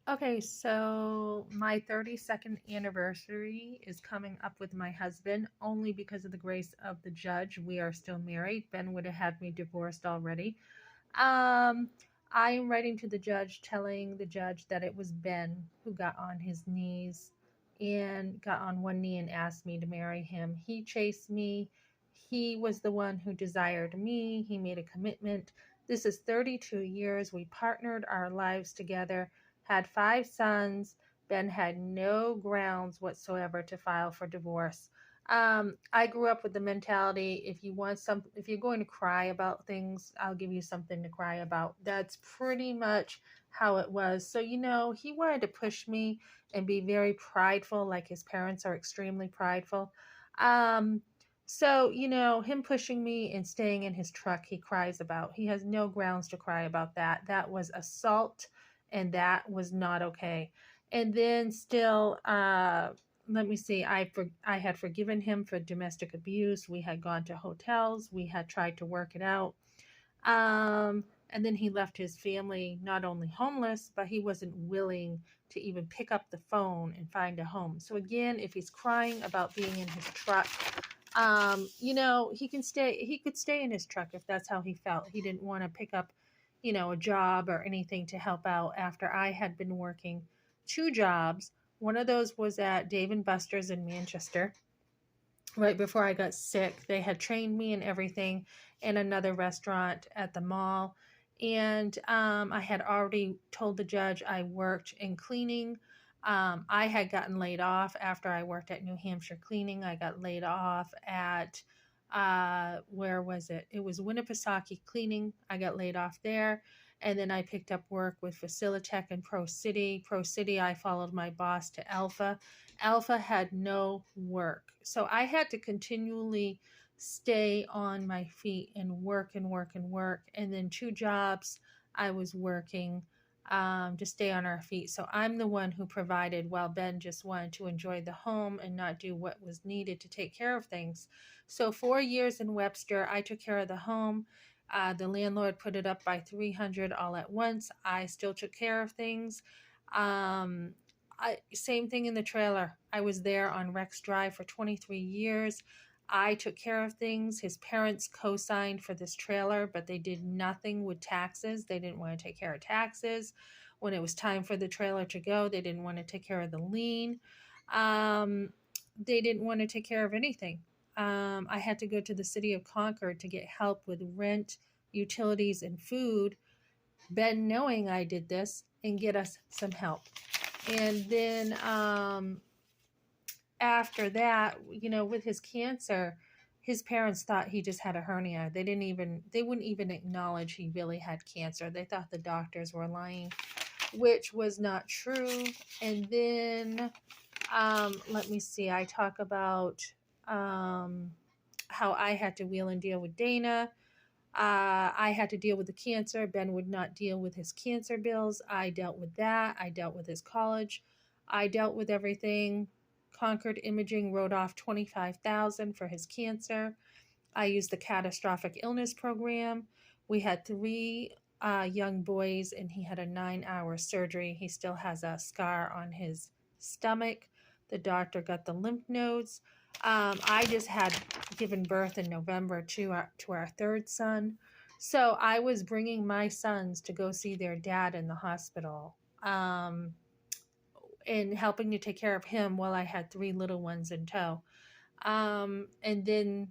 Okay, so my 32nd anniversary is coming up with my husband. Only because of the grace of the judge, we are still married. Ben would have had me divorced already. Um, I am writing to the judge telling the judge that it was Ben who got on his knees and got on one knee and asked me to marry him. He chased me. He was the one who desired me. He made a commitment. This is 32 years. We partnered our lives together, had 5 sons. Ben had no grounds whatsoever to file for divorce. I grew up with the mentality, if you're going to cry about things, I'll give you something to cry about. That's pretty much how it was. So, he wanted to push me and be very prideful, like his parents are extremely prideful. Um, so, him pushing me and staying in his truck, he cries about. He has no grounds to cry about that. That was assault, and that was not okay. And then still, let me see, I had forgiven him for domestic abuse. We had gone to hotels. We had tried to work it out. And then he left his family not only homeless, but he wasn't willing to even pick up the phone and find a home. So again, if he's crying about being in his truck, he could stay in his truck if that's how he felt. He didn't want to pick up, a job or anything to help out after I had been working 2 jobs. One of those was at Dave and Buster's in Manchester. Right before I got sick, they had trained me and everything in another restaurant at the mall. And I had already told the judge I worked in cleaning. I had gotten laid off after I worked at New Hampshire Cleaning. I got laid off at, where was it? It was Winnipesaukee Cleaning. I got laid off there. And then I picked up work with Facilitech and Pro City. Pro City, I followed my boss to Alpha. Alpha had no work. So I had to continually stay on my feet and work and work and work. And then 2 jobs I was working to stay on our feet. So I'm the one who provided while Ben just wanted to enjoy the home and not do what was needed to take care of things. So 4 years in Webster, I took care of the home. The landlord put it up by 300 all at once. I still took care of things. Um, Same thing in the trailer. I was there on Rex Drive for 23 years. I took care of things. His parents co-signed for this trailer, but they did nothing with taxes. They didn't want to take care of taxes. When it was time for the trailer to go, they didn't want to take care of the lien. Um, they didn't want to take care of anything. I had to go to the city of Concord to get help with rent, utilities, and food. Ben, knowing I did this, and get us some help. And then after that, with his cancer, his parents thought he just had a hernia. They wouldn't even acknowledge he really had cancer. They thought the doctors were lying, which was not true. And then, let me see, I talk about how I had to wheel and deal with Dana. I had to deal with the cancer. Ben would not deal with his cancer bills. I dealt with that. I dealt with his college. I dealt with everything. Concord Imaging wrote off $25,000 for his cancer. I used the catastrophic illness program. We had 3 young boys, and he had a 9-hour surgery. He still has a scar on his stomach. The doctor got the lymph nodes. I just had given birth in November to our 3rd son. So I was bringing my sons to go see their dad in the hospital, and helping to take care of him while I had 3 little ones in tow. And then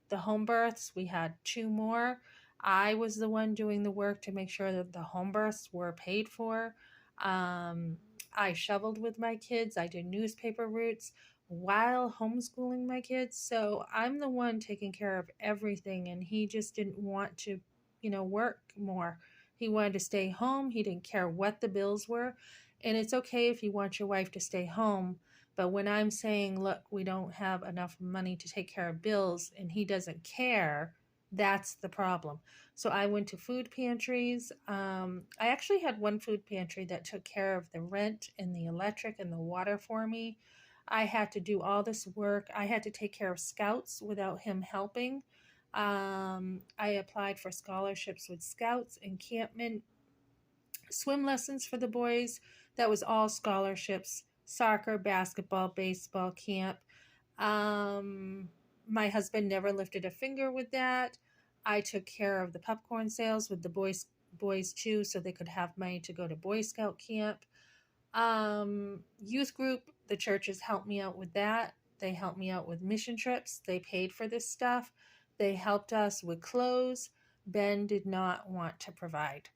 the home births, we had 2 more. I was the one doing the work to make sure that the home births were paid for. I shoveled with my kids. I did newspaper routes while homeschooling my kids. So I'm the one taking care of everything. And he just didn't want to, work more. He wanted to stay home. He didn't care what the bills were. And it's okay if you want your wife to stay home. But when I'm saying, look, we don't have enough money to take care of bills, and he doesn't care, that's the problem. So I went to food pantries. I actually had one food pantry that took care of the rent and the electric and the water for me. I had to do all this work. I had to take care of scouts without him helping. I applied for scholarships with scouts, encampment, Swim lessons for the boys, that was all scholarships. Soccer, basketball, baseball, camp. Um, my husband never lifted a finger with that. I took care of the popcorn sales with the boys too, so they could have money to go to Boy Scout camp. Youth group, the churches helped me out with that. They helped me out with mission trips. They paid for this stuff. They helped us with clothes. Ben did not want to provide.